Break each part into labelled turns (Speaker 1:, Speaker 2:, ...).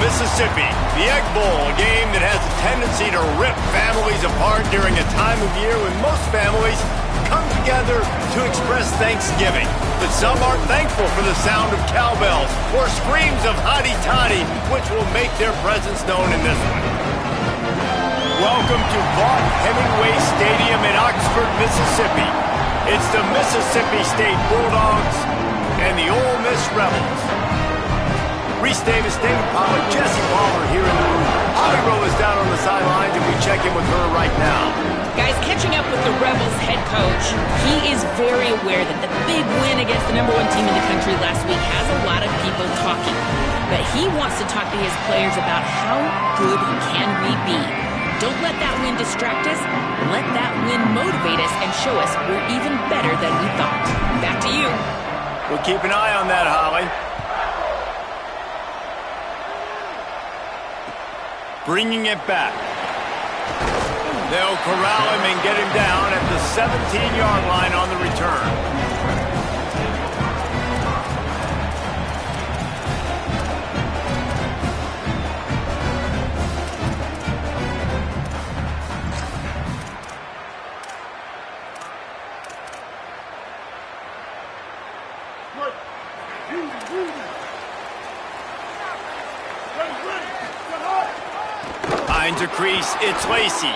Speaker 1: Mississippi. The Egg Bowl, a game that has a tendency to rip families apart during a time of year when most families come together to express Thanksgiving. But some aren't thankful for the sound of cowbells or screams of hotty-toddy, which will make their presence known in this one. Welcome to Vaught Hemingway Stadium in Oxford, Mississippi. It's the Mississippi State Bulldogs and the Ole Miss Rebels. Reese Davis, David Pollack, Jesse Waller here in the room. Holly Rowe is down on the sidelines, and we check in with her right now.
Speaker 2: Guys, catching up with the Rebels head coach, he is very aware that the big win against the #1 team in the country last week has a lot of people talking. But he wants to talk to his players about how good can we be. Don't let that win distract us. Let that win motivate us and show us we're even better than we thought. Back to you.
Speaker 1: We'll keep an eye on that, Holly. Bringing it back. They'll corral him and get him down at the 17-yard line on the return. Finds a crease. It's Lacey.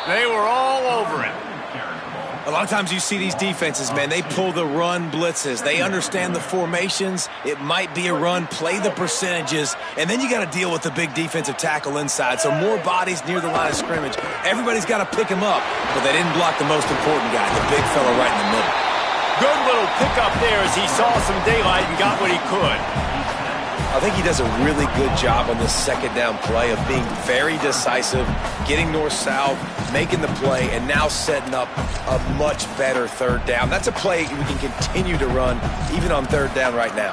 Speaker 1: They were all over it.
Speaker 3: A lot of times you see these defenses, man, they pull the run blitzes. They understand the formations. It might be a run, play the percentages, and then you got to deal with the big defensive tackle inside. So more bodies near the line of scrimmage. Everybody's got to pick him up, but they didn't block the most important guy, the big fella right in the middle.
Speaker 1: Good little pickup there as he saw some daylight and got what he could.
Speaker 3: I think he does a really good job on this second down play of being very decisive, getting north-south, making the play, and now setting up a much better third down. That's a play we can continue to run even on third down right now.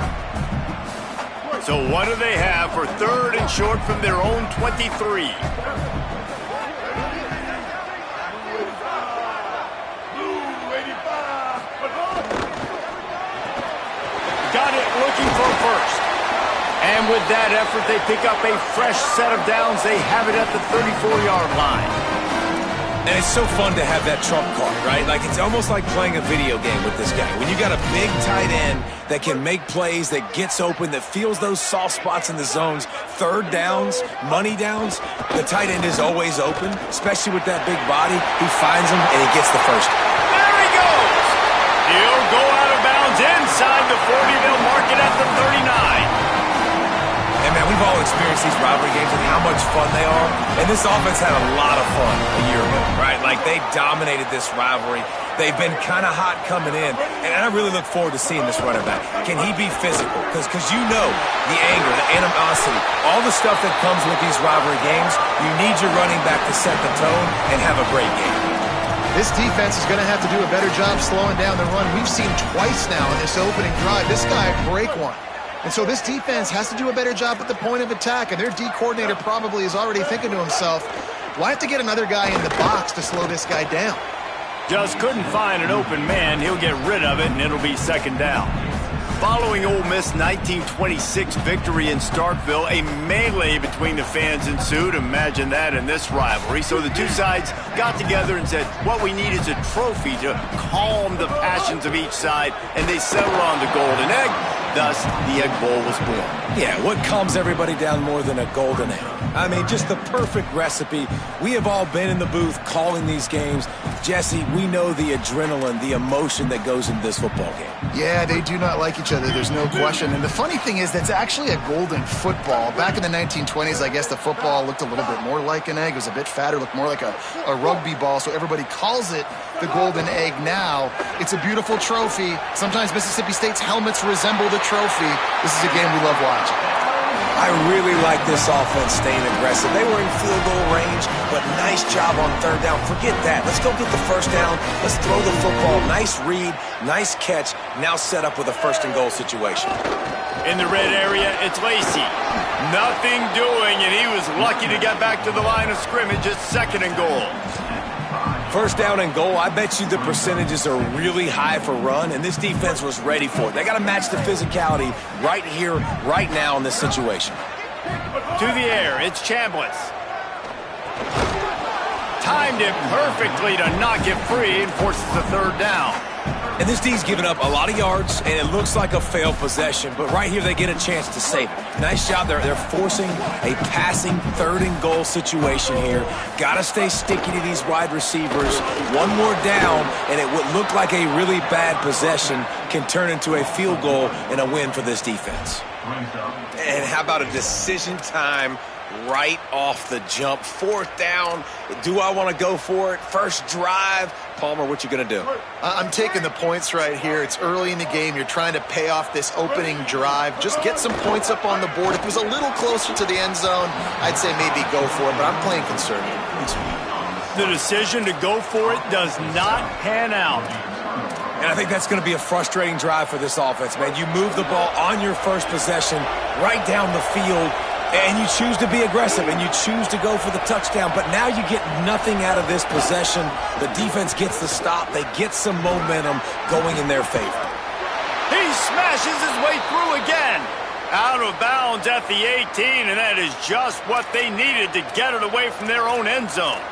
Speaker 1: So what do they have for third and short from their own 23? Got it, looking for first. And with that effort, they pick up a fresh set of downs. They have it at the 34-yard line.
Speaker 3: And it's so fun to have that trump card, right? Like, it's almost like playing a video game with this guy. When you got a big tight end that can make plays, that gets open, that feels those soft spots in the zones, third downs, money downs, the tight end is always open, especially with that big body. He finds him, and he gets the first.
Speaker 1: There he goes! He'll go out of bounds inside the 40. They'll mark it at the 39.
Speaker 3: And, man, we've all experienced these rivalry games and how much fun they are. And this offense had a lot of fun a year ago, right? Like, they dominated this rivalry. They've been kind of hot coming in. And I really look forward to seeing this running back. Can he be physical? Because you know the anger, the animosity, all the stuff that comes with these rivalry games, you need your running back to set the tone and have a great game.
Speaker 4: This defense is going to have to do a better job slowing down the run. We've seen twice now in this opening drive. This guy break one. And so this defense has to do a better job at the point of attack, and their D coordinator probably is already thinking to himself, well, I have to get another guy in the box to slow this guy down.
Speaker 1: Just couldn't find an open man. He'll get rid of it, and it'll be second down. Following Ole Miss' 1926 victory in Starkville, a melee between the fans ensued. Imagine that in this rivalry. So the two sides got together and said, what we need is a trophy to calm the passions of each side, and they settled on the Golden Egg. Thus, the Egg Bowl was born.
Speaker 3: Yeah, what calms everybody down more than a golden egg? I mean, just the perfect recipe. We have all been in the booth calling these games. Jesse, we know the adrenaline, the emotion that goes into this football game.
Speaker 4: Yeah, they do not like each other, there's no question. And the funny thing is, that's actually a golden football. Back in the 1920s, I guess the football looked a little bit more like an egg. It was a bit fatter, looked more like a rugby ball, so everybody calls it the golden egg now. It's a beautiful trophy. Sometimes Mississippi State's helmets resemble the trophy. This is a game we love watching.
Speaker 3: I really like this offense staying aggressive. They were in field goal range, but nice job on third down. Forget that. Let's go get the first down. Let's throw the football. Nice read, nice catch. Now set up with a first and goal situation.
Speaker 1: In the red area, it's Lacey. Nothing doing, and he was lucky to get back to the line of scrimmage at second and goal.
Speaker 3: First down and goal, I bet you the percentages are really high for run, and this defense was ready for it. They got to match the physicality right here, right now in this situation.
Speaker 1: To the air, it's Chambliss. Timed it perfectly to knock it free and forces the third down.
Speaker 3: And this D's given up a lot of yards, and it looks like a failed possession, but right here they get a chance to save it. Nice job. They're forcing a passing third-and-goal situation here. Got to stay sticky to these wide receivers. One more down, and it would look like a really bad possession can turn into a field goal and a win for this defense. And how about a decision time right off the jump? Fourth down. Do I want to go for it? First drive. Palmer, what you going to do?
Speaker 4: I'm taking the points right here. It's early in the game. You're trying to pay off this opening drive. Just get some points up on the board. If it was a little closer to the end zone, I'd say maybe go for it, but I'm playing conservative.
Speaker 1: The decision to go for it does not pan out.
Speaker 3: And I think that's going to be a frustrating drive for this offense, man. You move the ball on your first possession right down the field, and you choose to be aggressive, and you choose to go for the touchdown. But now you get nothing out of this possession. The defense gets the stop. They get some momentum going in their favor.
Speaker 1: He smashes his way through again. Out of bounds at the 18, and that is just what they needed to get it away from their own end zone.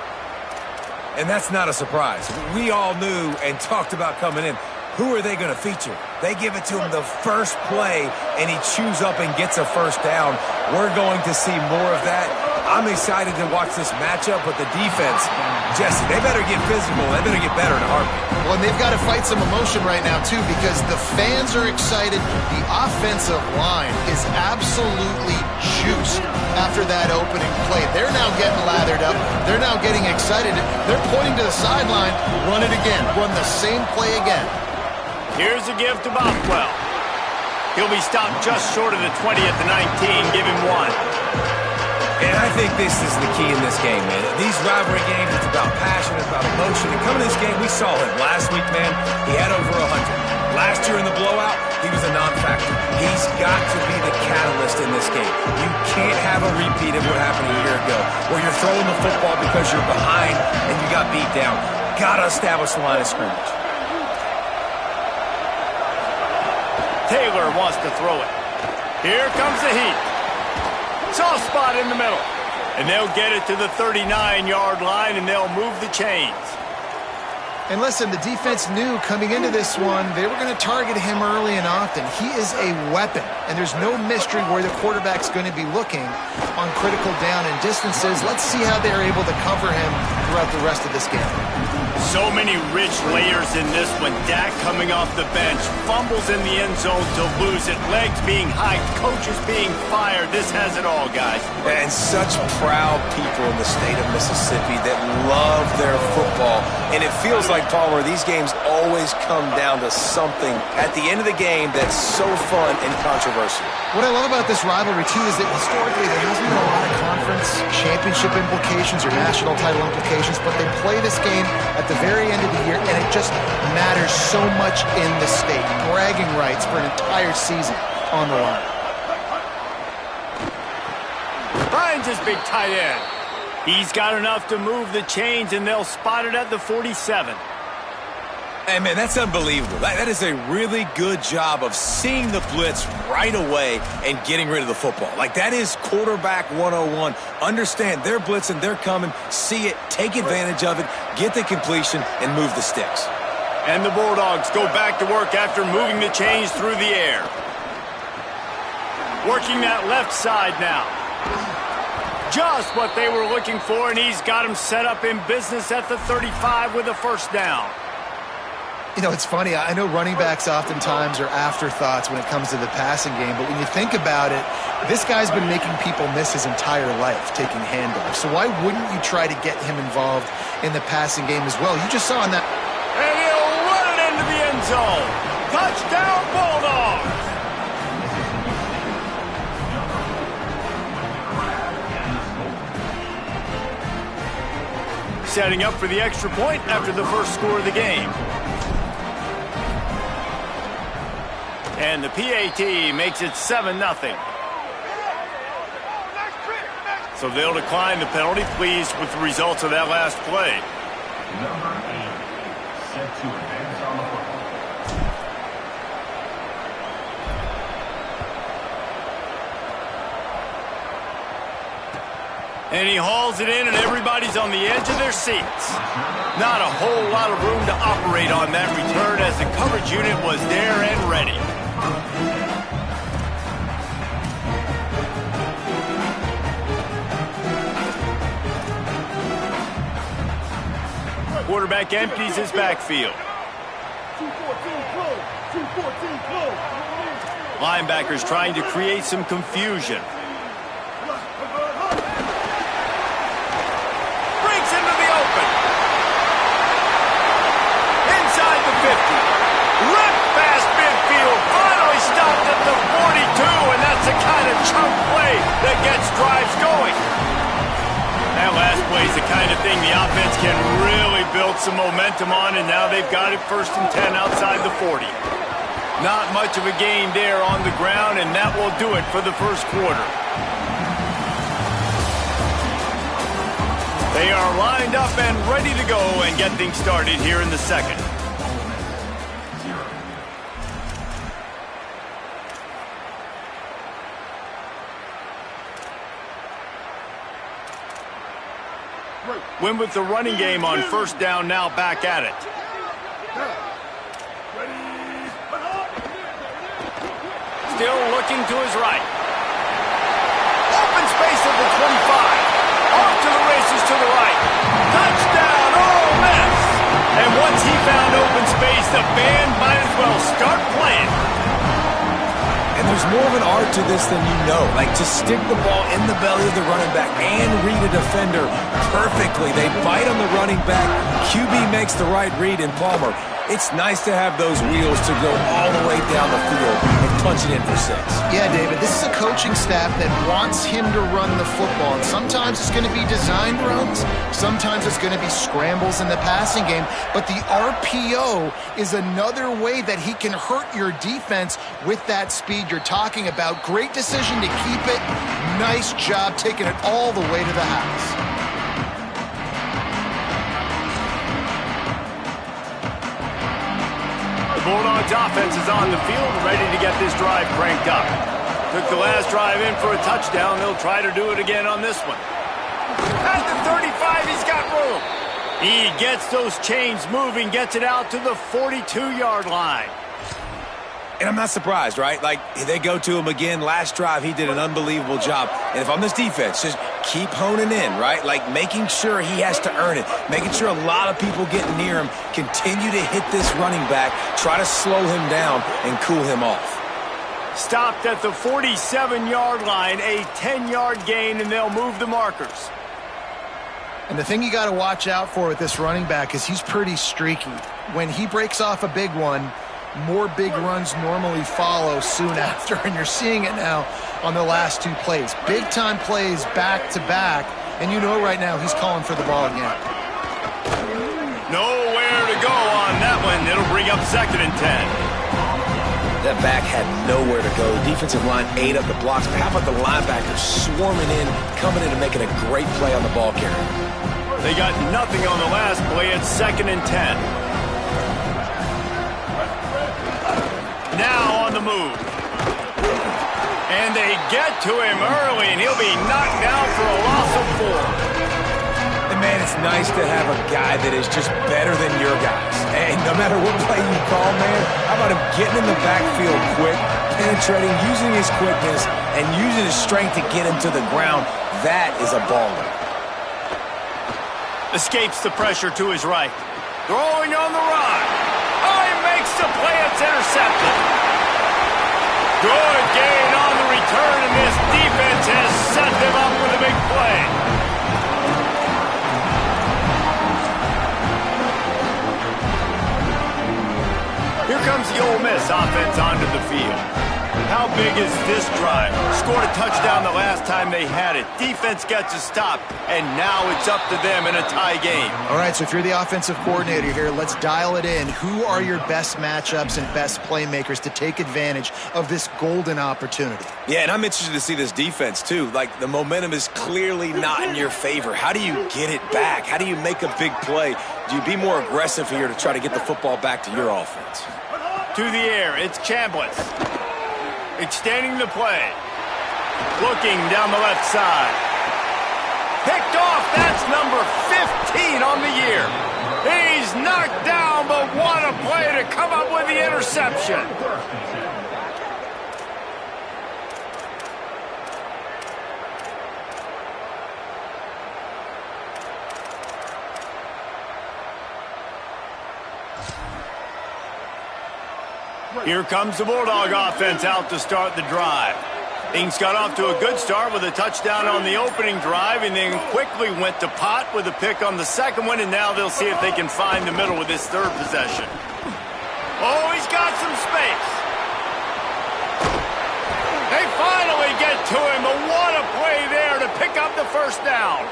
Speaker 3: And that's not a surprise. We all knew and talked about coming in. Who are they going to feature? They give it to him the first play, and he chews up and gets a first down. We're going to see more of that. I'm excited to watch this matchup, but the defense, Jesse, they better get physical. They better get better in a heartbeat.
Speaker 4: Well, and they've got to fight some emotion right now, too, because the fans are excited. The offensive line is absolutely juiced after that opening play. They're now getting lathered up. They're now getting excited. They're pointing to the sideline. Run it again. Run the same play again.
Speaker 1: Here's a give to Bothwell. He'll be stopped just short of the 20 at the 19. Give him one.
Speaker 3: And I think this is the key in this game, man. These rivalry games, it's about passion, it's about emotion. And coming to this game, we saw him last week, man. He had over 100. Last year in the blowout, he was a non-factor. He's got to be the catalyst in this game. You can't have a repeat of what happened a year ago, where you're throwing the football because you're behind and you got beat down. Got to establish the line of scrimmage.
Speaker 1: Taylor wants to throw it. Here comes the heat. Soft spot in the middle. And they'll get it to the 39-yard line, and they'll move the chains.
Speaker 4: And listen, the defense knew coming into this one, they were going to target him early and often. He is a weapon, and there's no mystery where the quarterback's going to be looking on critical down and distances. Let's see how they're able to cover him throughout the rest of this game.
Speaker 1: So many rich layers in this one. Dak coming off the bench, fumbles in the end zone to lose it, legs being hiked, coaches being fired. This has it all, guys.
Speaker 3: And such proud people in the state of Mississippi that love their football. And it feels like, Palmer, these games always come down to something at the end of the game that's so fun and controversial.
Speaker 4: What I love about this rivalry, too, is that historically there hasn't been a lot of conference championship implications or national title implications, but they play this game at the very end of the year, and it just matters so much in the state. Bragging rights for an entire season on the line.
Speaker 1: Finds his big tight end. He's got enough to move the chains, and they'll spot it at the 47.
Speaker 3: Hey, man, that's unbelievable. That is a really good job of seeing the blitz right away and getting rid of the football. Like, that is quarterback 101. Understand they're blitzing, they're coming, see it, take advantage of it, get the completion, and move the sticks.
Speaker 1: And the Bulldogs go back to work after moving the chains through the air. Working that left side now. Just what they were looking for, and he's got him set up in business at the 35 with a first down.
Speaker 4: You know, it's funny. I know running backs oftentimes are afterthoughts when it comes to the passing game, but when you think about it, this guy's been making people miss his entire life taking handoffs. So why wouldn't you try to get him involved in the passing game as well? You just saw in that.
Speaker 1: And he'll run it into the end zone. Touchdown, Bulldogs! Setting up for the extra point after the first score of the game. And the PAT makes it 7-0. So they'll decline the penalty, pleased with the results of that last play.
Speaker 5: Number 8, set to advance on the football.
Speaker 1: And he hauls it in, and everybody's on the edge of their seats. Not a whole lot of room to operate on that return as the coverage unit was there and ready. Quarterback empties his backfield. Linebackers trying to create some confusion. Breaks into the open. Inside the 50. Ripped past midfield. Finally stopped at the 42, and that's the kind of chunk play that gets drives going. That last play is the kind of thing the offense can really build some momentum on, and now they've got it 1st and 10 outside the 40. Not much of a gain there on the ground, and that will do it for the first quarter. They are lined up and ready to go and get things started here in the second. Win with the running game on 1st down, now back at it. Still looking to his right. Open space at the 25. Off to the races to the right. Touchdown, Ole Miss! And once he found open space, the band might as well start playing.
Speaker 3: And there's more of an art to this than you know. Like, to stick the ball in the belly of the running back and read a defender perfectly. They bite on the running back. QB makes the right read in Palmer. It's nice to have those wheels to go all the way down the field and punch it in for 6.
Speaker 4: Yeah, David, this is a coaching staff that wants him to run the football. And sometimes it's going to be designed runs. Sometimes it's going to be scrambles in the passing game. But the RPO is another way that he can hurt your defense with that speed you're talking about. Great decision to keep it. Nice job taking it all the way to the house.
Speaker 1: Bulldogs offense is on the field, ready to get this drive cranked up. Took the last drive in for a touchdown. They'll try to do it again on this one. At the 35, he's got room. He gets those chains moving, gets it out to the 42-yard line.
Speaker 3: And I'm not surprised, right? Like, they go to him again. Last drive, he did an unbelievable job. And if I'm this defense, just keep honing in, right? Like, making sure he has to earn it. Making sure a lot of people get near him. Continue to hit this running back. Try to slow him down and cool him off.
Speaker 1: Stopped at the 47-yard line. A 10-yard gain, and they'll move the markers.
Speaker 4: And the thing you got to watch out for with this running back is he's pretty streaky. When he breaks off a big one, more big runs normally follow soon after, and you're seeing it now on the last 2 plays. Big-time plays back-to-back, and you know right now he's calling for the ball again.
Speaker 1: Nowhere to go on that one. It'll bring up 2nd and 10.
Speaker 3: That back had nowhere to go. Defensive line ate up the blocks, but how about the linebackers swarming in, coming in and making a great play on the ball carrier?
Speaker 1: They got nothing on the last play. It's 2nd and 10. Now on the move. And they get to him early, and he'll be knocked down for a loss of 4.
Speaker 3: And man, it's nice to have a guy that is just better than your guys. Hey, no matter what play you call, man, how about him getting in the backfield quick, penetrating, using his quickness, and using his strength to get him to the ground? That is a baller.
Speaker 1: Escapes the pressure to his right. Throwing on the run. Oh, he makes the play. It's intercepted. Good gain on the return, and this defense has set them up with a big play. Here comes the Ole Miss offense onto the field. How big is this drive? Scored a touchdown the last time they had it. Defense gets a stop, and now it's up to them in a tie game.
Speaker 4: All right, so if you're the offensive coordinator here, let's dial it in. Who are your best matchups and best playmakers to take advantage of this golden opportunity?
Speaker 3: Yeah, and I'm interested to see this defense, too. Like, the momentum is clearly not in your favor. How do you get it back? How do you make a big play? Do you be more aggressive here to try to get the football back to your offense?
Speaker 1: To the air, it's Chambliss. Extending the play. Looking down the left side. Picked off. That's number 15 on the year. He's knocked down, but what a play to come up with the interception. Here comes the Bulldog offense out to start the drive. Things got off to a good start with a touchdown on the opening drive and then quickly went to pot with a pick on the second one, and now they'll see if they can find the middle with this third possession. Oh, he's got some space. They finally get to him, but what a play there to pick up the first down.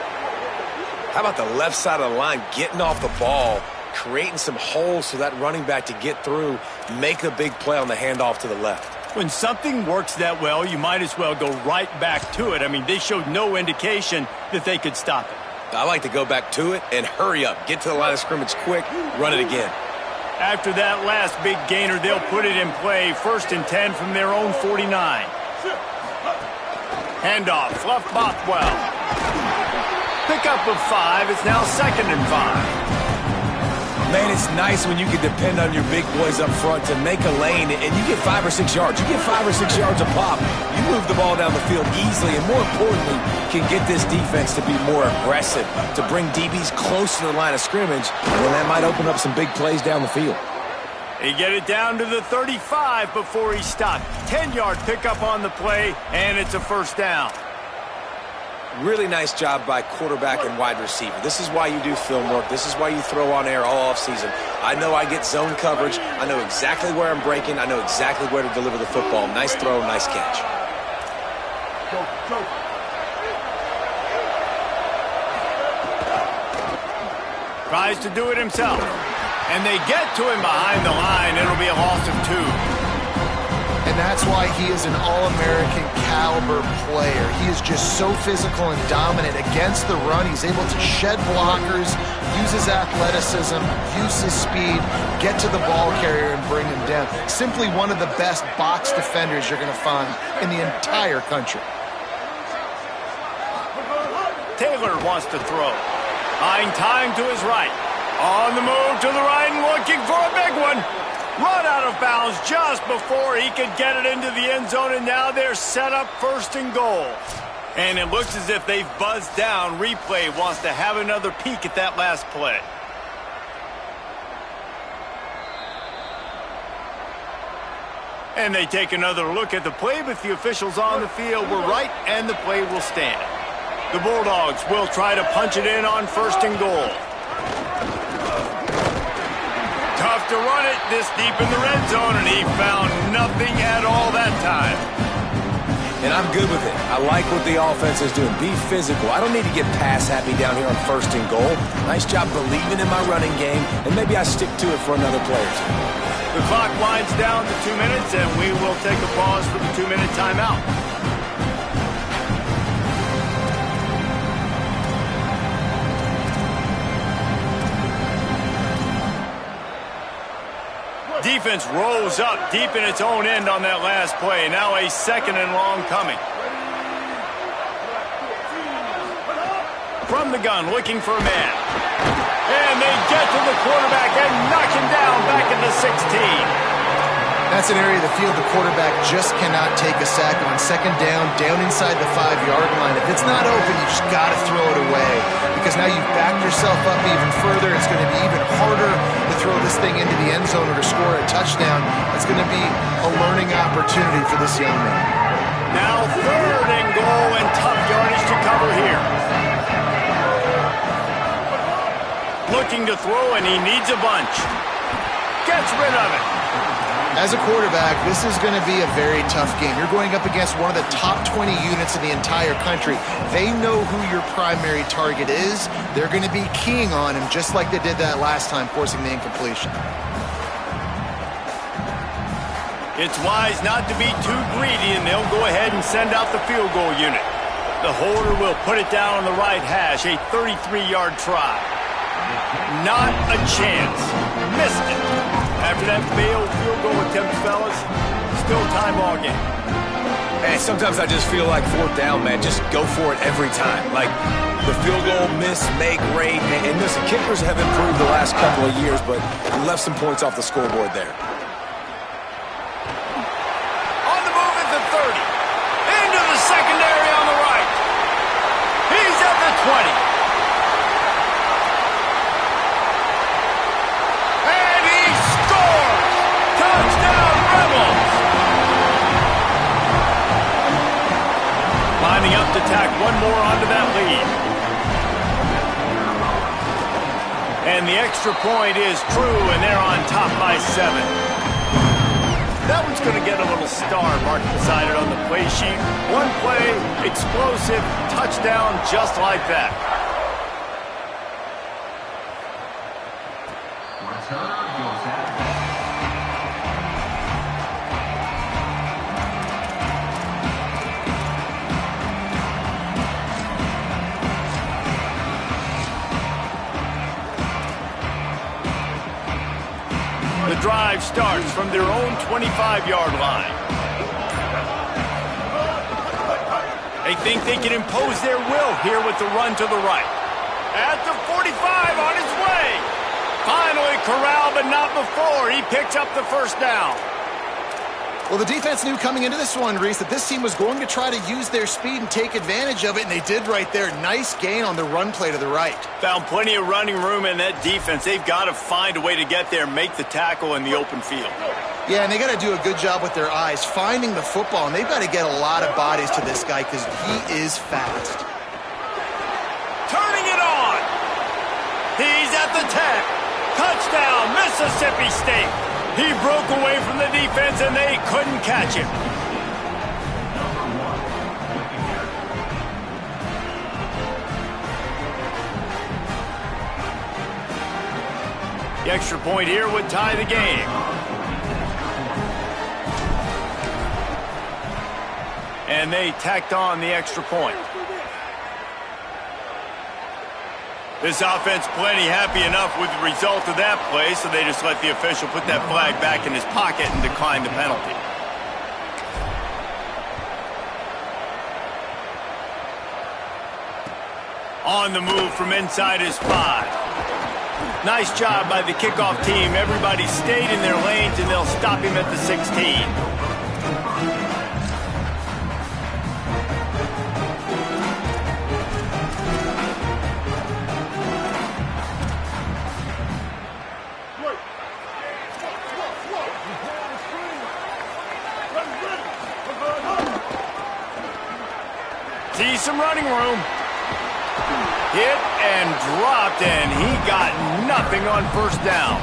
Speaker 3: How about the left side of the line getting off the ball, creating some holes for that running back to get through, make a big play on the handoff to the left.
Speaker 1: When something works that well, you might as well go right back to it. I mean, they showed no indication that they could stop it.
Speaker 3: I like to go back to it and hurry up. Get to the line of scrimmage quick, run it again.
Speaker 1: After that last big gainer, they'll put it in play. 1st and 10 from their own 49. Handoff, Fluff Bothwell. Pickup of 5. It's now 2nd and 5.
Speaker 3: Man, it's nice when you can depend on your big boys up front to make a lane, and you get 5 or 6 yards. You get 5 or 6 yards a pop. You move the ball down the field easily, and more importantly, can get this defense to be more aggressive, to bring DBs close to the line of scrimmage, and that might open up some big plays down the field.
Speaker 1: He get it down to the 35 before he stopped. 10-yard pickup on the play, and it's a first down.
Speaker 3: Really nice job by quarterback and wide receiver. This is why you do film work. This is why you throw on air all offseason. I know I get zone coverage. I know exactly where I'm breaking. I know exactly where to deliver the football. Nice throw, nice catch.
Speaker 1: Tries to do it himself. And they get to him behind the line. It'll be a loss of 2.
Speaker 4: And that's why he is an All-American caliber player. He is just so physical and dominant against the run. He's able to shed blockers, use his athleticism, use his speed, get to the ball carrier and bring him down. Simply one of the best box defenders you're going to find in the entire country.
Speaker 1: Taylor wants to throw. Buying time to his right. On the move to the right and looking for a big one. Run out of bounds just before he could get it into the end zone, and now they're set up 1st and goal. And it looks as if they've buzzed down. Replay wants to have another peek at that last play. And they take another look at the play, but the officials on the field were right, and the play will stand. The Bulldogs will try to punch it in on 1st and goal. Tough to run it this deep in the red zone, and he found nothing at all that time.
Speaker 3: And I'm good with it. I like what the offense is doing. Be physical. I don't need to get pass happy down here on 1st and goal. Nice job believing in my running game, and maybe I stick to it for another play or 2.
Speaker 1: The clock winds down to 2 minutes, and we will take a pause for the 2-minute timeout. Defense rolls up deep in its own end on that last play. Now a 2nd and long coming. From the gun, looking for a man. And they get to the quarterback and knock him down back at the 16.
Speaker 4: That's an area of the field the quarterback just cannot take a sack on. 2nd down, down inside the 5-yard line. If it's not open, you just got to throw it away, because now you've backed yourself up even further. It's going to be even harder to throw this thing into the end zone or to score a touchdown. It's going to be a learning opportunity for this young man.
Speaker 1: Now 3rd and goal, and tough yardage to cover here. Looking to throw, and he needs a bunch. Gets rid of it.
Speaker 4: As a quarterback, this is going to be a very tough game. You're going up against one of the top 20 units in the entire country. They know who your primary target is. They're going to be keying on him just like they did that last time, forcing the incompletion.
Speaker 1: It's wise not to be too greedy, and they'll go ahead and send out the field goal unit. The holder will put it down on the right hash, a 33-yard try. Not a chance. Missed it. After that failed field goal attempt, fellas, still time ball game.
Speaker 3: And sometimes I just feel like fourth down, man, just go for it every time. Like the field goal miss, make rate. And listen, kickers have improved the last couple of years, but left some points off the scoreboard there.
Speaker 1: On the move at the 30. Into the secondary on the right. He's at the 20. And he scores! Touchdown, Rebels! Lining up to tack one more onto that lead. And the extra point is true, and they're on top by 7. That one's going to get a little star marked beside it on the play sheet. One play, explosive, touchdown, just like that.
Speaker 5: Return goes out.
Speaker 1: The drive starts from their own 25-yard line. They think they can impose their will here with the run to the right. At the 45, on his way. Finally corralled, but not before. He picks up the first down.
Speaker 4: Well, the defense knew coming into this one, Reese, that this team was going to try to use their speed and take advantage of it, and they did right there. Nice gain on the run play to the right.
Speaker 1: Found plenty of running room in that defense. They've got to find a way to get there, make the tackle in the open field.
Speaker 4: Yeah, and they got to do a good job with their eyes, finding the football, and they've got to get a lot of bodies to this guy because he is fast.
Speaker 1: Turning it on. He's at the 10. Touchdown, Mississippi State. He broke away from the defense, and they couldn't catch him. The extra point here would tie the game. And they tacked on the extra point. This offense plenty happy enough with the result of that play, so they just let the official put that flag back in his pocket and decline the penalty. On the move from inside his 5. Nice job by the kickoff team. Everybody stayed in their lanes, and they'll stop him at the 16. See some running room. Hit and dropped, and he got nothing on first down.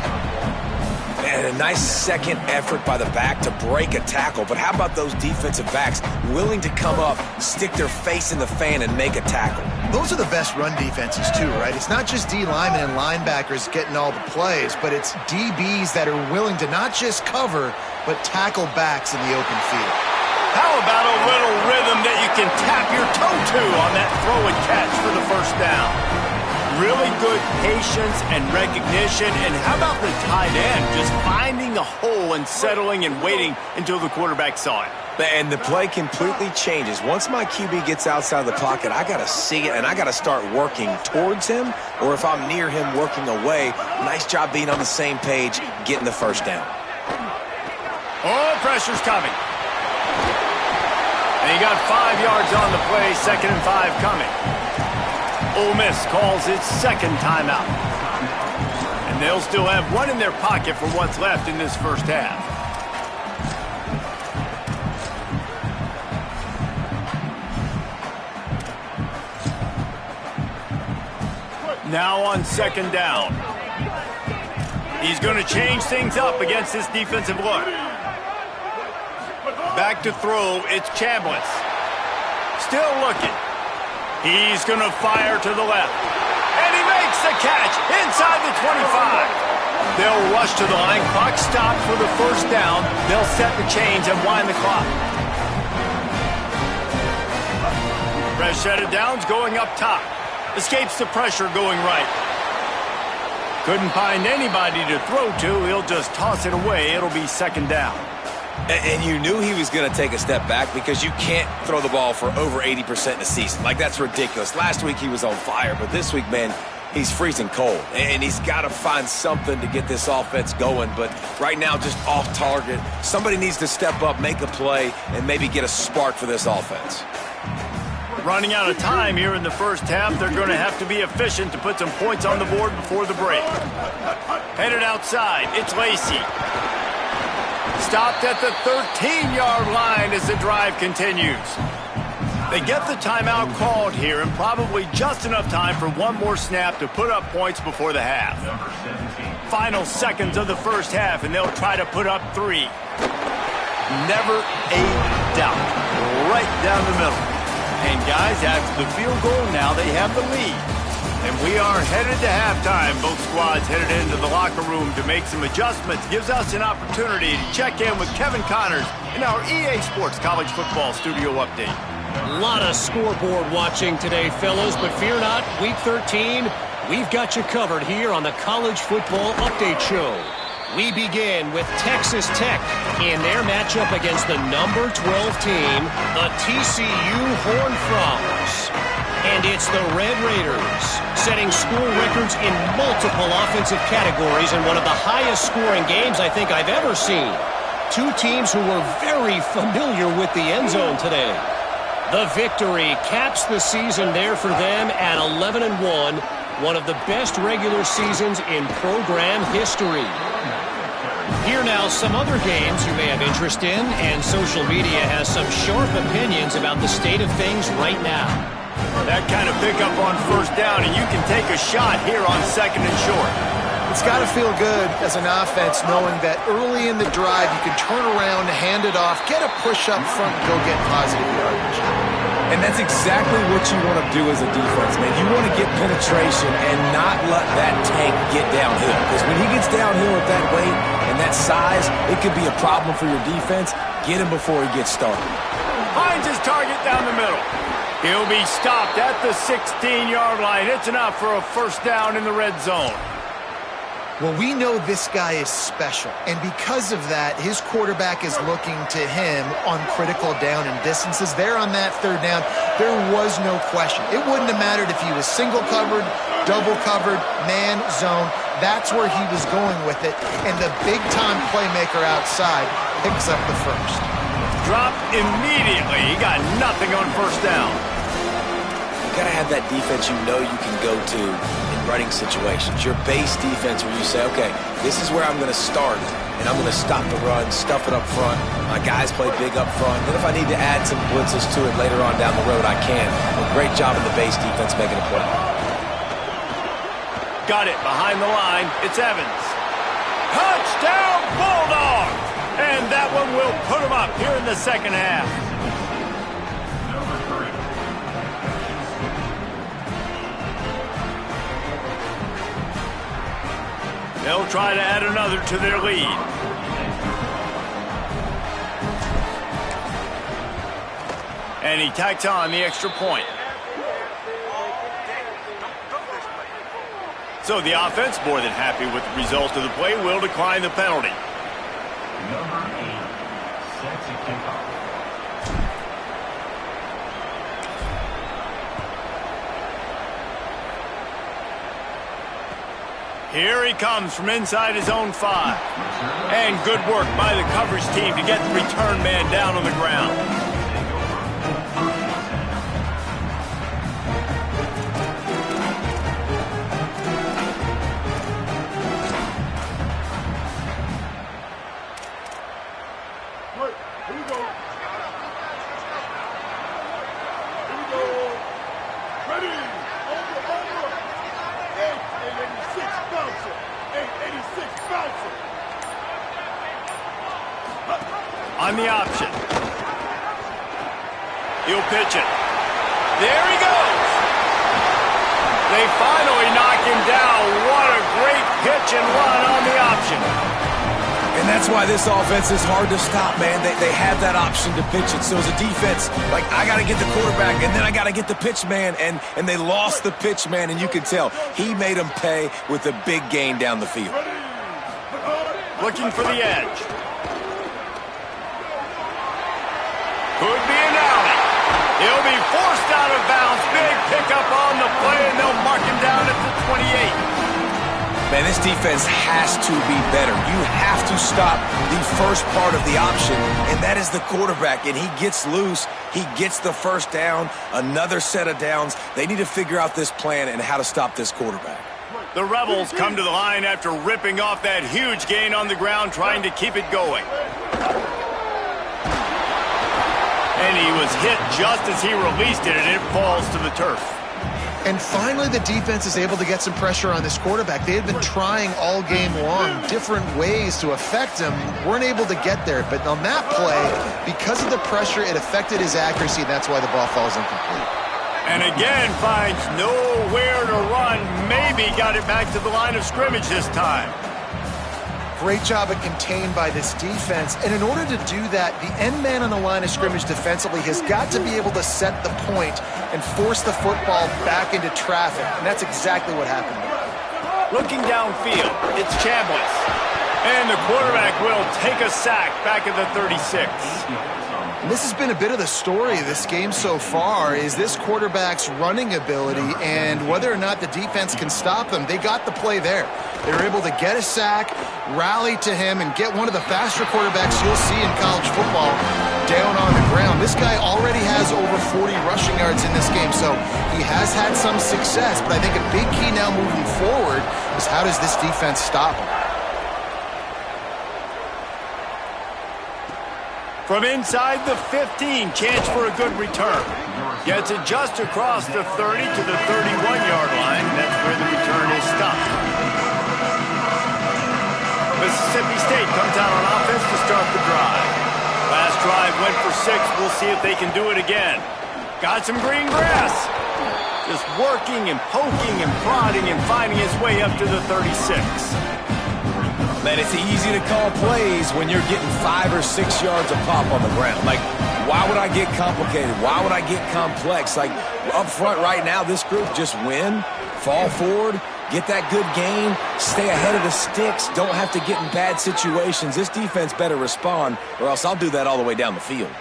Speaker 3: And a nice second effort by the back to break a tackle. But how about those defensive backs willing to come up, stick their face in the fan, and make a tackle?
Speaker 4: Those are the best run defenses, too, right? It's not just D linemen and linebackers getting all the plays, but it's DBs that are willing to not just cover, but tackle backs in the open field.
Speaker 1: How about a little rhythm that you can tap your toe to on that throw and catch for the first down? Really good patience and recognition. And how about the tight end just finding a hole and settling and waiting until the quarterback saw it?
Speaker 3: And the play completely changes. Once my QB gets outside the pocket, I got to see it, and I got to start working towards him, or if I'm near him, working away. Nice job being on the same page, getting the first down.
Speaker 1: Oh, pressure's coming. And he got 5 yards on the play, 2nd and 5 coming. Ole Miss calls its second timeout. And they'll still have one in their pocket for what's left in this first half. Now on 2nd down. He's going to change things up against this defensive look. Back to throw, it's Chambliss. Still looking. He's going to fire to the left. And he makes the catch inside the 25. They'll rush to the line. Clock stopped for the first down. They'll set the chains and wind the clock. Fresh set of downs going up top. Escapes the pressure going right. Couldn't find anybody to throw to. He'll just toss it away. It'll be 2nd down.
Speaker 3: And you knew he was going to take a step back because you can't throw the ball for over 80% in a season. Like, that's ridiculous. Last week he was on fire, but this week, man, he's freezing cold. And he's got to find something to get this offense going. But right now, just off target. Somebody needs to step up, make a play, and maybe get a spark for this offense.
Speaker 1: Running out of time here in the first half. They're going to have to be efficient to put some points on the board before the break. Headed outside, it's Lacy. Stopped at the 13-yard line as the drive continues. They get the timeout called here and probably just enough time for one more snap to put up points before the half. Final seconds of the first half, and they'll try to put up 3. Never a doubt. Right down the middle. And guys, after the field goal, now they have the lead. And we are headed to halftime. Both squads headed into the locker room to make some adjustments. Gives us an opportunity to check in with Kevin Connors in our EA Sports College Football Studio Update.
Speaker 6: A lot of scoreboard watching today, fellas, but fear not, Week 13, we've got you covered here on the College Football Update Show. We begin with Texas Tech in their matchup against the number 12 team, the TCU Horned Frogs. And it's the Red Raiders, setting school records in multiple offensive categories in one of the highest scoring games I think I've ever seen. Two teams who were very familiar with the end zone today. The victory caps the season there for them at 11-1, one of the best regular seasons in program history. Here now, some other games you may have interest in, and social media has some sharp opinions about the state of things right now.
Speaker 1: That kind of pickup on first down, and you can take a shot here on 2nd and short.
Speaker 4: It's got to feel good as an offense knowing that early in the drive you can turn around, hand it off, get a push up front, and go get positive yardage.
Speaker 3: And that's exactly what you want to do as a defense, man. You want to get penetration and not let that tank get downhill. Because when he gets downhill at that weight and that size, it could be a problem for your defense. Get him before he gets started.
Speaker 1: Finds his target down the middle. He'll be stopped at the 16-yard line. It's enough for a first down in the red zone.
Speaker 4: Well, we know this guy is special, and because of that, his quarterback is looking to him on critical down and distances. There on that third down, there was no question. It wouldn't have mattered if he was single covered, double covered, man, zone. That's where he was going with it, and the big-time playmaker outside picks up the first.
Speaker 1: Dropped immediately. He got nothing on first down.
Speaker 3: You got to have that defense you know you can go to in running situations. Your base defense where you say, okay, this is where I'm going to start, and I'm going to stop the run, stuff it up front. My guys play big up front. Then if I need to add some blitzes to it later on down the road, I can. But great job in the base defense making a play.
Speaker 1: Got it behind the line. It's Evans. Touchdown, Bulldogs! And that one will put him up here in the second half. They'll try to add another to their lead. And he tacks on the extra point. So the offense, more than happy with the result of the play, will decline the penalty.
Speaker 5: Number 8, set to kick off.
Speaker 1: Here he comes from inside his own 5. And good work by the coverage team to get the return man down on the ground. On the option. He'll pitch it. There he goes. They finally knock him down. What a great pitch and run on the option.
Speaker 3: And that's why this offense is hard to stop, man. They have that option to pitch it. So as a defense, like, I got to get the quarterback, and then I got to get the pitch man, and they lost the pitch man, and you can tell. He made them pay with a big gain down the field.
Speaker 1: Looking for the edge. Could be an alley. He'll be forced out of bounds. Big pickup on the play, and they'll mark him down at the 28.
Speaker 3: Man, this defense has to be better. You have to stop the first part of the option, and that is the quarterback. And he gets loose. He gets the first down, another set of downs. They need to figure out this plan and how to stop this quarterback.
Speaker 1: The Rebels come to the line after ripping off that huge gain on the ground, trying to keep it going. And he was hit just as he released it, and it falls to the turf.
Speaker 4: And finally, the defense is able to get some pressure on this quarterback. They had been trying all game long different ways to affect him. Weren't able to get there. But on that play, because of the pressure, it affected his accuracy, and that's why the ball falls incomplete.
Speaker 1: And again, finds nowhere to run. Maybe got it back to the line of scrimmage this time.
Speaker 4: Great job at contained by this defense. And in order to do that, the end man on the line of scrimmage defensively has got to be able to set the point and force the football back into traffic. And that's exactly what happened.
Speaker 1: Looking downfield, it's Chambliss. And the quarterback will take a sack back at the 36.
Speaker 4: And this has been a bit of the story of this game so far, is this quarterback's running ability and whether or not the defense can stop them. They got the play there. They were able to get a sack, rally to him, and get one of the faster quarterbacks you'll see in college football down on the ground. This guy already has over 40 rushing yards in this game, so he has had some success, but I think a big key now moving forward is how does this defense stop him?
Speaker 1: From inside the 15, chance for a good return. Gets it just across the 30 to the 31-yard line. That's where the return is stopped. Mississippi State comes out on offense to start the drive. Last drive went for 6. We'll see if they can do it again. Got some green grass. Just working and poking and prodding and finding his way up to the 36.
Speaker 3: Man, it's easy to call plays when you're getting 5 or 6 yards a pop on the ground. Like, why would I get complicated? Why would I get complex? Like, up front right now, this group just win, fall forward, get that good gain, stay ahead of the sticks, don't have to get in bad situations. This defense better respond, or else I'll do that all the way down the field.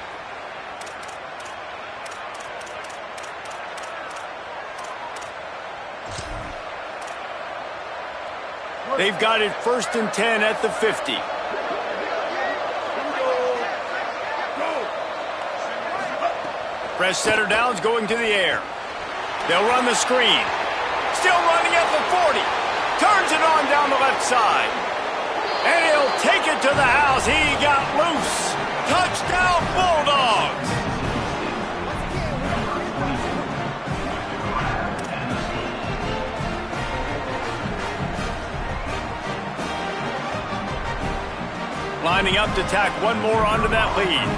Speaker 1: They've got it 1st and 10 at the 50. Fresh setter downs going to the air. They'll run the screen. Still running at the 40. Turns it on down the left side. And he'll take it to the house. He got loose. Touchdown Bulldogs. Lining up to tack one more onto that lead.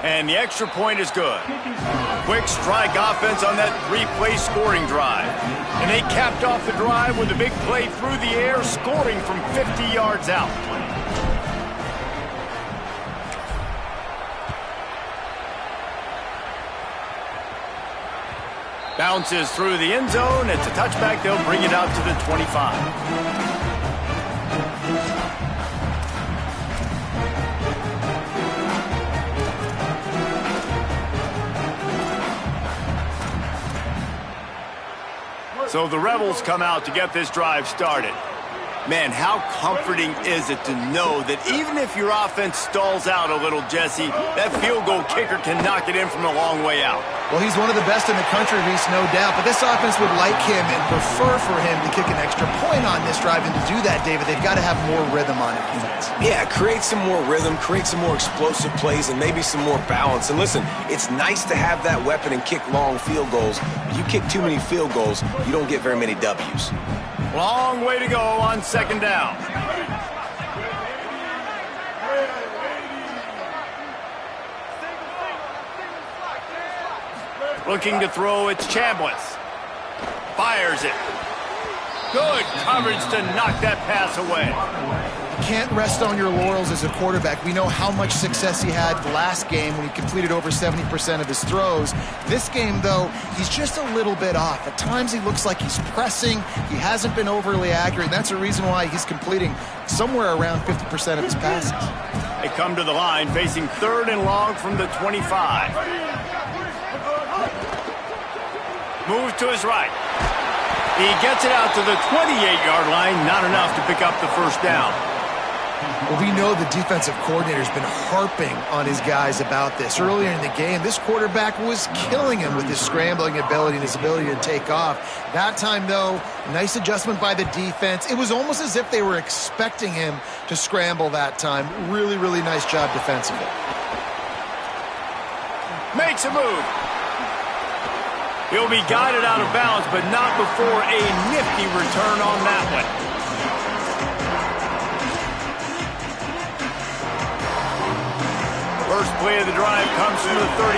Speaker 1: And the extra point is good. Quick strike offense on that 3-play scoring drive. And they capped off the drive with a big play through the air, scoring from 50 yards out. Bounces through the end zone. It's a touchback. They'll bring it out to the 25. So the Rebels come out to get this drive started. Man, how comforting is it to know that even if your offense stalls out a little, Jesse, that field goal kicker can knock it in from a long way out.
Speaker 4: Well, he's one of the best in the country, Reese, no doubt. But this offense would like him and prefer for him to kick an extra point on this drive. And to do that, David, they've got to have more rhythm on it.
Speaker 3: Yeah, create some more rhythm, create some more explosive plays, and maybe some more balance. And listen, it's nice to have that weapon and kick long field goals. If you kick too many field goals, you don't get very many W's.
Speaker 1: Long way to go on 2nd down. Looking to throw, it's Chambliss. Fires it. Good coverage to knock that pass away.
Speaker 4: can't rest on your laurels as a quarterback. We know how much success he had last game when he completed over 70% of his throws. This game, though, he's just a little bit off. At times he looks like he's pressing. He hasn't been overly accurate. That's a reason why he's completing somewhere around 50% of his passes.
Speaker 1: They come to the line facing 3rd and long from the 25. Moves to his right. He gets it out to the 28-yard line. Not enough to pick up the first down.
Speaker 4: Well, we know the defensive coordinator's been harping on his guys about this. Earlier in the game, this quarterback was killing him with his scrambling ability and his ability to take off. That time, though, nice adjustment by the defense. It was almost as if they were expecting him to scramble that time. Really, really nice job defensively.
Speaker 1: Makes a move. He'll be guided out of bounds, but not before a nifty return on that one. First play of the drive comes from the 38.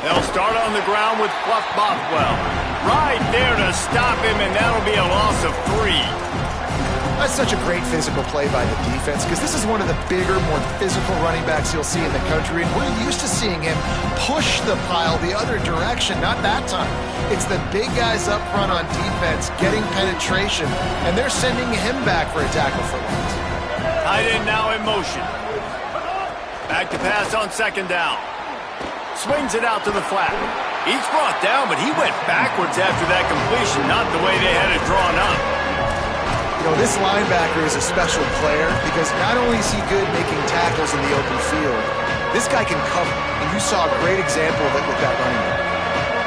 Speaker 1: They'll start on the ground with Fluff Bothwell. Right there to stop him, and that'll be a loss of 3.
Speaker 4: That's such a great physical play by the defense because this is one of the bigger, more physical running backs you'll see in the country, and we're used to seeing him push the pile the other direction. Not that time. It's the big guys up front on defense getting penetration, and they're sending him back for a tackle for loss.
Speaker 1: Tight end now in motion. Back to pass on 2nd down. Swings it out to the flat. He's brought down, but he went backwards after that completion, not the way they had it drawn up.
Speaker 4: You know, this linebacker is a special player because not only is he good making tackles in the open field, this guy can cover. And you saw a great example of it with that running back.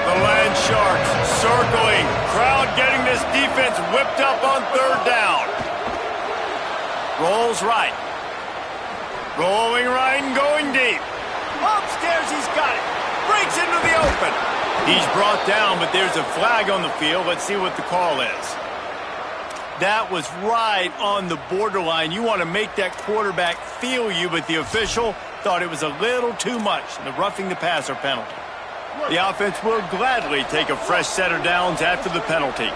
Speaker 1: The Land Sharks circling. Crowd getting this defense whipped up on 3rd down. Rolls right. Rolling right and going deep. Upstairs, he's got it. Breaks into the open. He's brought down, but there's a flag on the field. Let's see what the call is. That was right on the borderline. You want to make that quarterback feel you, but the official thought it was a little too much. The roughing the passer penalty. The offense will gladly take a fresh set of downs after the penalty.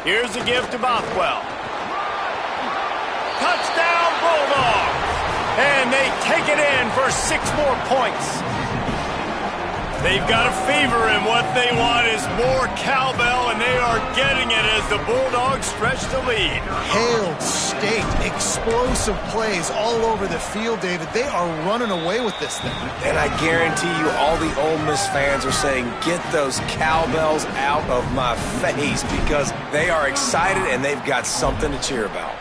Speaker 1: Here's the give to Bothwell. Touchdown, Bulldogs! And they take it in for 6 more points. They've got a fever, and what they want is more cowbell, and they are getting it as the Bulldogs stretch the lead.
Speaker 4: Hailed, staked, explosive plays all over the field, David. They are running away with this thing.
Speaker 3: And I guarantee you all the Ole Miss fans are saying, get those cowbells out of my face, because they are excited and they've got something to cheer about.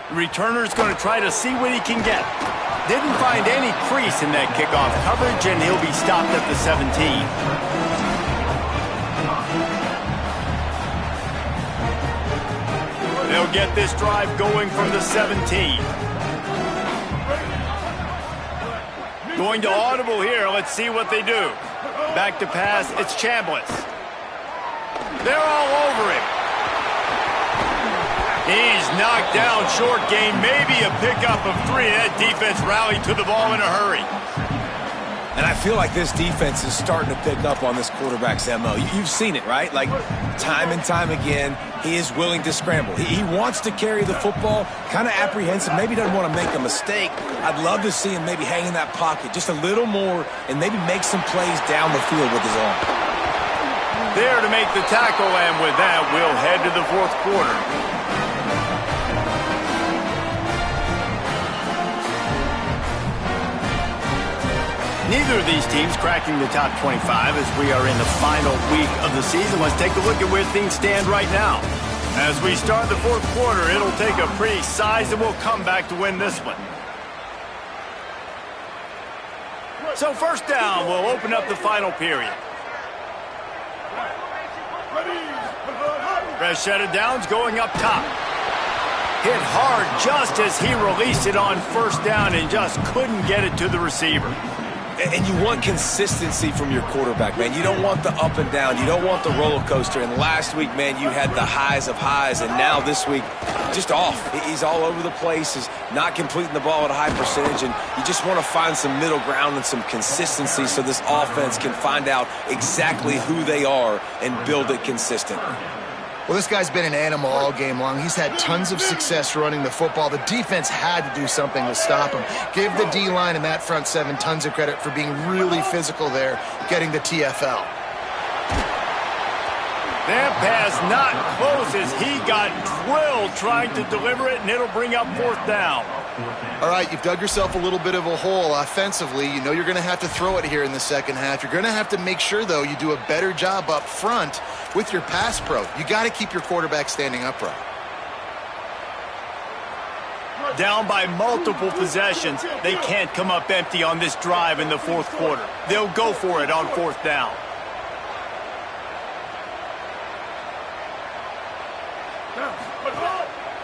Speaker 1: The returner's going to try to see what he can get. Didn't find any crease in that kickoff coverage, and he'll be stopped at the 17. They'll get this drive going from the 17. Going to audible here. Let's see what they do. Back to pass. It's Chambliss. They're all over him. He's knocked down, short gain, maybe a pickup of 3. That defense rallied to the ball in a hurry.
Speaker 3: And I feel like this defense is starting to pick up on this quarterback's MO. You've seen it, right? Like, time and time again, he is willing to scramble. He wants to carry the football, kind of apprehensive, maybe doesn't want to make a mistake. I'd love to see him maybe hang in that pocket just a little more and maybe make some plays down the field with his arm.
Speaker 1: There to make the tackle, and with that, we'll head to the 4th quarter. Neither of these teams cracking the top 25 as we are in the final week of the season. Let's take a look at where things stand right now. As we start the 4th quarter, it'll take a pretty sizable comeback to win this one. So 1st down will open up the final period. Fresh set of downs going up top. Hit hard just as he released it on 1st down and just couldn't get it to the receiver.
Speaker 3: And you want consistency from your quarterback, man. You don't want the up and down. You don't want the roller coaster. And last week, man, you had the highs of highs. And now this week, just off. He's all over the place. He's not completing the ball at a high percentage. And you just want to find some middle ground and some consistency so this offense can find out exactly who they are and build it consistently.
Speaker 4: Well, this guy's been an animal all game long. He's had tons of success running the football. The defense had to do something to stop him. Give the D-line and that front seven tons of credit for being really physical there, getting the TFL.
Speaker 1: That pass not close as he got drilled trying to deliver it, and it'll bring up 4th down.
Speaker 4: All right, you've dug yourself a little bit of a hole offensively. You know you're going to have to throw it here in the second half. You're going to have to make sure, though, you do a better job up front with your pass pro. You got to keep your quarterback standing upright.
Speaker 1: Down by multiple possessions, they can't come up empty on this drive in the 4th quarter. They'll go for it on 4th down.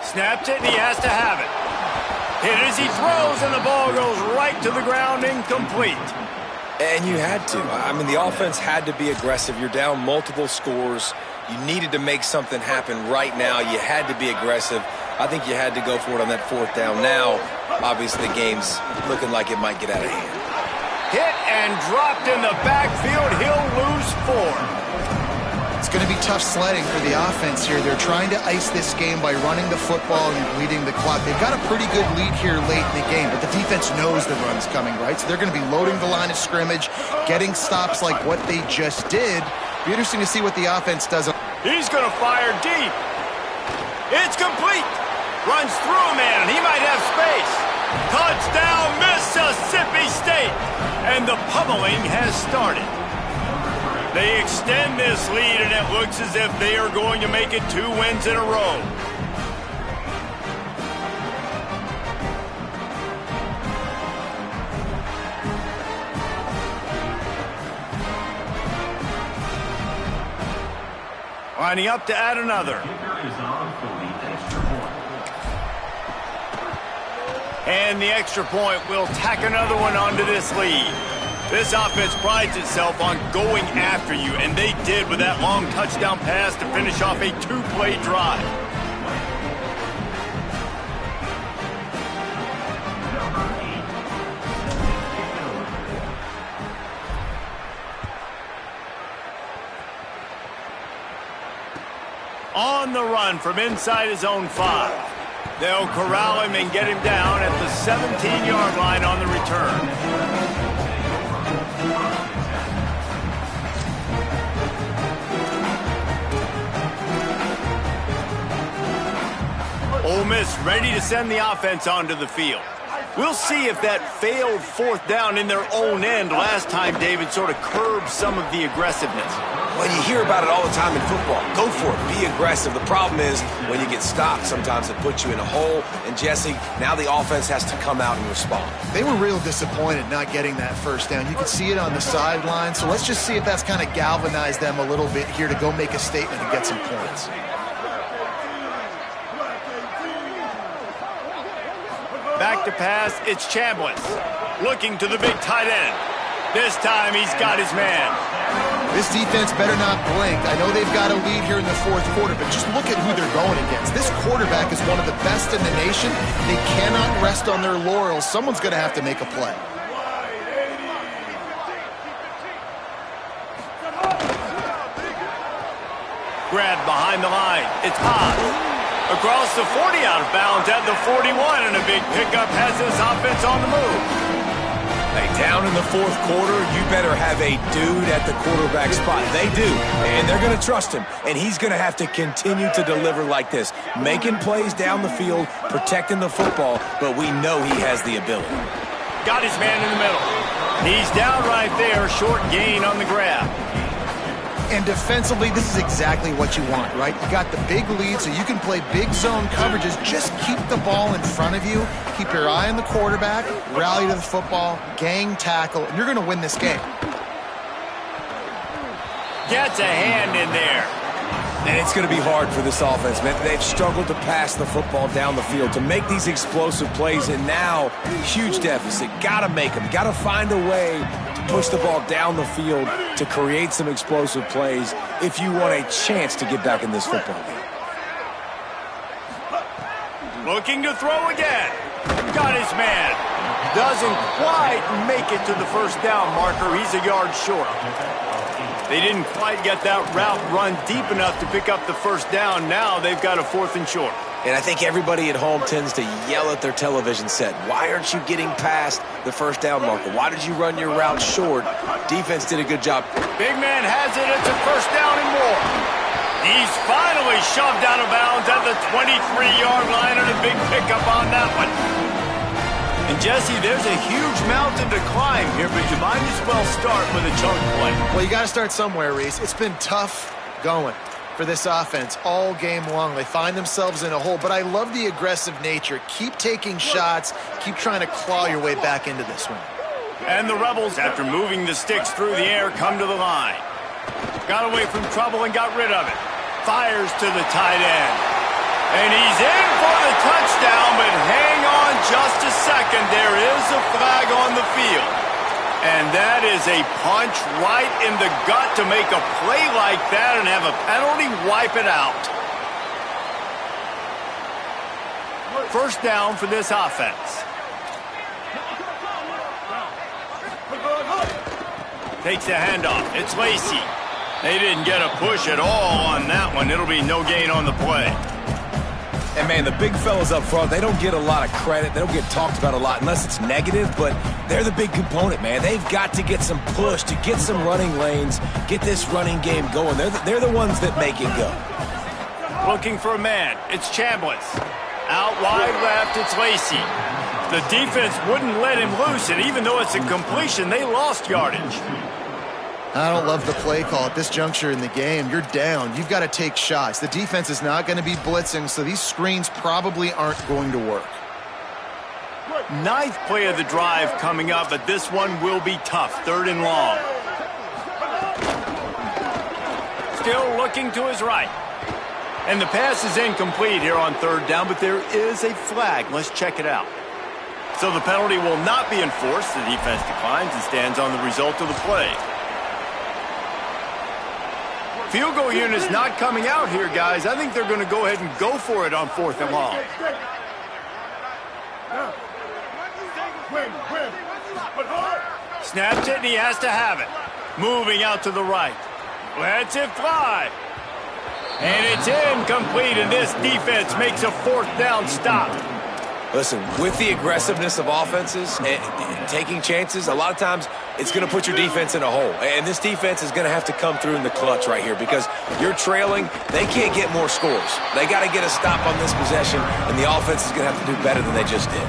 Speaker 1: Snaps it, and he has to have it. Hit as he throws, and the ball goes right to the ground, incomplete.
Speaker 3: And you had to. I mean, the offense had to be aggressive. You're down multiple scores. You needed to make something happen right now. You had to be aggressive. I think you had to go for it on that 4th down. Now, obviously, the game's looking like it might get out of hand.
Speaker 1: Hit and dropped in the backfield. He'll lose 4.
Speaker 4: It's going to be tough sledding for the offense here. They're trying to ice this game by running the football and bleeding the clock. They've got a pretty good lead here late in the game, but the defense knows the run's coming, right? So they're going to be loading the line of scrimmage, getting stops like what they just did. Be interesting to see what the offense does.
Speaker 1: He's going to fire deep. It's complete. Runs through a man, and he might have space. Touchdown, Mississippi State. And the pummeling has started. They extend this lead, and it looks as if they are going to make it 2 wins in a row. Lining up to add another. And the extra point will tack another one onto this lead. This offense prides itself on going after you, and they did with that long touchdown pass to finish off a 2-play drive. On the run from inside his own 5. They'll corral him and get him down at the 17-yard line on the return. Ole Miss ready to send the offense onto the field. We'll see if that failed 4th down in their own end last time, David, sort of curbed some of the aggressiveness.
Speaker 3: Well, you hear about it all the time in football. Go for it. Be aggressive. The problem is when you get stopped, sometimes it puts you in a hole. And, Jesse, now the offense has to come out and respond.
Speaker 4: They were real disappointed not getting that 1st down. You could see it on the sideline. So let's just see if that's kind of galvanized them a little bit here to go make a statement and get some points.
Speaker 1: Back to pass, it's Chambliss. Looking to the big tight end. This time he's got his man.
Speaker 4: This defense better not blink. I know they've got a lead here in the 4th quarter, but just look at who they're going against. This quarterback is one of the best in the nation. They cannot rest on their laurels. Someone's going to have to make a play.
Speaker 1: Grabbed behind the line. It's Haas. Across the 40, out of bounds at the 41, and a big pickup has this offense on the move.
Speaker 3: Hey, down in the 4th quarter, you better have a dude at the quarterback spot. They do, and they're going to trust him, and he's going to have to continue to deliver like this, making plays down the field, protecting the football, but we know he has the ability.
Speaker 1: Got his man in the middle. He's down right there, short gain on the grab.
Speaker 4: And defensively, this is exactly what you want, right? You got the big lead, so you can play big zone coverages. Just keep the ball in front of you. Keep your eye on the quarterback. Rally to the football. Gang tackle. And you're going to win this game.
Speaker 1: Gets a hand in there.
Speaker 3: And it's going to be hard for this offense, man. They've struggled to pass the football down the field, to make these explosive plays, and now, huge deficit. Got to make them. Got to find a way to push the ball down the field to create some explosive plays if you want a chance to get back in this football game.
Speaker 1: Looking to throw again. Got his man. Doesn't quite make it to the first down marker. He's a yard short. They didn't quite get that route run deep enough to pick up the first down. Now they've got a 4th and short.
Speaker 3: And I think everybody at home tends to yell at their television set. Why aren't you getting past the first down marker? Why did you run your route short? Defense did a good job.
Speaker 1: Big man has it. It's a first down and more. He's finally shoved out of bounds at the 23-yard line, and a big pickup on that one. And, Jesse, there's a huge mountain to climb here, but you might as well start with a chunk play.
Speaker 4: Well, you got to start somewhere, Reese. It's been tough going for this offense all game long. They find themselves in a hole, but I love the aggressive nature. Keep taking shots. Keep trying to claw your way back into this one.
Speaker 1: And the Rebels, after moving the sticks through the air, come to the line. Got away from trouble and got rid of it. Fires to the tight end. And he's in for the touchdown, but hang on just a second. There is a flag on the field. And that is a punch right in the gut to make a play like that and have a penalty wipe it out. First down for this offense. Takes the handoff. It's Lacy. They didn't get a push at all on that one. It'll be no gain on the play.
Speaker 3: And, man, the big fellas up front, they don't get a lot of credit. They don't get talked about a lot unless it's negative, but they're the big component, man. They've got to get some push, to get some running lanes, get this running game going. They're the ones that make it go.
Speaker 1: Looking for a man. It's Chambliss. Out wide left, it's Lacy. The defense wouldn't let him loose, and even though it's a completion, they lost yardage.
Speaker 4: I don't love the play call at this juncture in the game. You're down. You've got to take shots. The defense is not going to be blitzing, so these screens probably aren't going to work.
Speaker 1: 9th play of the drive coming up, but this one will be tough. 3rd and long. Still looking to his right. And the pass is incomplete here on 3rd down, but there is a flag. Let's check it out. So the penalty will not be enforced. The defense declines and stands on the result of the play. Field goal unit's not coming out here, guys. I think they're going to go ahead and go for it on 4th and long. Snaps it, and he has to have it. Moving out to the right. Lets it fly. And it's incomplete, and this defense makes a 4th down stop.
Speaker 3: Listen, with the aggressiveness of offenses and taking chances, a lot of times it's going to put your defense in a hole. And this defense is going to have to come through in the clutch right here because you're trailing. They can't get more scores. They got to get a stop on this possession, and the offense is going to have to do better than they just did.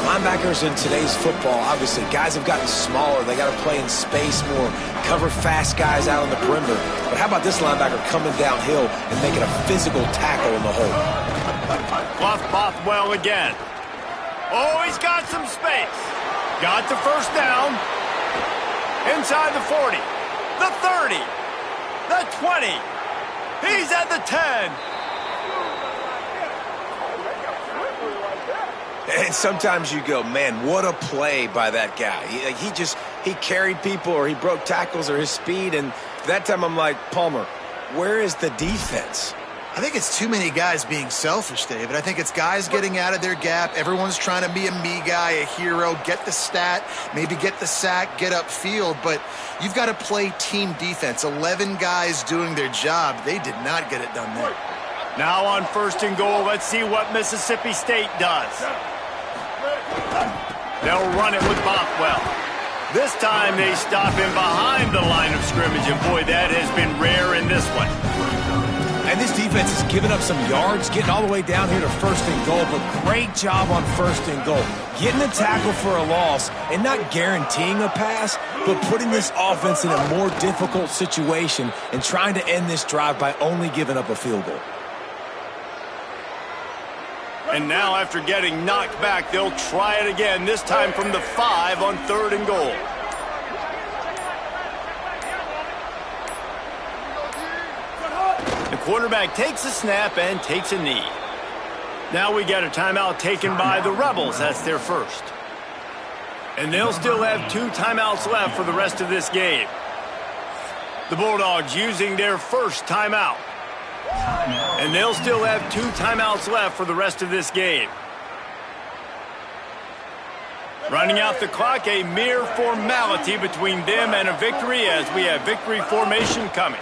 Speaker 3: Linebackers in today's football, obviously, guys have gotten smaller. They got to play in space more, cover fast guys out on the perimeter. But how about this linebacker coming downhill and making a physical tackle in the hole?
Speaker 1: Bluff Bothwell again. Oh, he's got some space. Got the first down. Inside the 40. The 30. The 20. He's at the 10.
Speaker 3: And sometimes you go, man, what a play by that guy. He carried people, or he broke tackles, or his speed. And that time I'm like, Palmer, where is the defense?
Speaker 4: I think it's too many guys being selfish, David. I think it's guys getting out of their gap. Everyone's trying to be a me guy, a hero, get the stat, maybe get the sack, get upfield. But you've got to play team defense. 11 guys doing their job. They did not get it done there.
Speaker 1: Now on 1st and goal, let's see what Mississippi State does. They'll run it with Bothwell. This time they stop him behind the line of scrimmage, and boy, that has been rare in this one.
Speaker 3: And this defense has given up some yards, getting all the way down here to 1st and goal, but great job on 1st and goal. Getting the tackle for a loss and not guaranteeing a pass, but putting this offense in a more difficult situation and trying to end this drive by only giving up a field goal.
Speaker 1: And now after getting knocked back, they'll try it again, this time from the 5 on 3rd and goal. The quarterback takes a snap and takes a knee. Now we got a timeout taken by the Rebels. That's their first. And they'll still have 2 timeouts left for the rest of this game. The Bulldogs using their first timeout. And they'll still have 2 timeouts left for the rest of this game. Running out the clock, a mere formality between them and a victory as we have victory formation coming.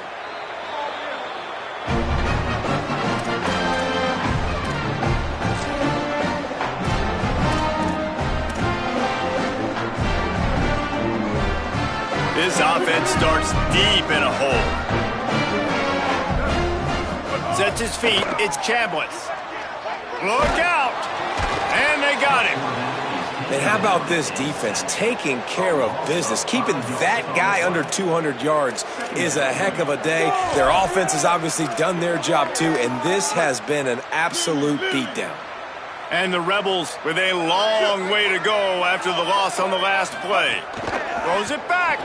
Speaker 1: This offense starts deep in a hole. Sets his feet. It's Chambliss. Look out! And they got him.
Speaker 3: And how about this defense taking care of business? Keeping that guy under 200 yards is a heck of a day. Their offense has obviously done their job too, and this has been an absolute beatdown.
Speaker 1: And the Rebels with a long way to go after the loss on the last play. Throws it back.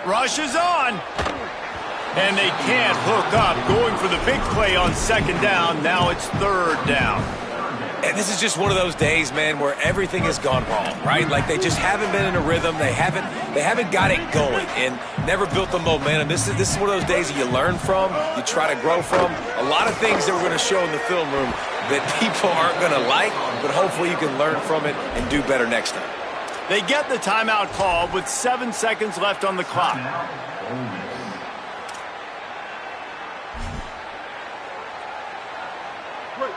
Speaker 1: Rushes on. And they can't hook up. Going for the big play on second down. Now it's third down.
Speaker 3: And this is just one of those days, man, where everything has gone wrong, right? Like they just haven't been in a rhythm. They haven't got it going and never built the momentum. This is one of those days that you learn from, you try to grow from. A lot of things that we're going to show in the film room that people aren't going to like, but hopefully you can learn from it and do better next time.
Speaker 1: They get the timeout call with 7 seconds left on the clock.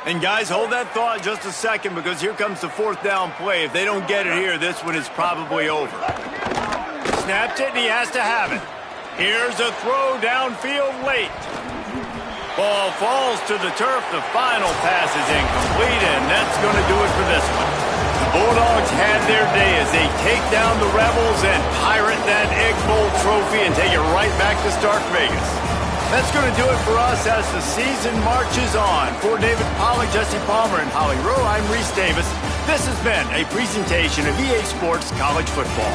Speaker 1: And guys, hold that thought just a second because here comes the fourth down play. If they don't get it here, this one is probably over. Snapped it and he has to have it. Here's a throw downfield late. Ball falls to the turf. The final pass is incomplete, and that's going to do it for this one. The Bulldogs had their day as they take down the Rebels and pirate that Egg Bowl trophy and take it right back to Stark Vegas. That's going to do it for us as the season marches on. For David Pollack, Jesse Palmer, and Holly Rowe, I'm Reese Davis. This has been a presentation of EA Sports College Football.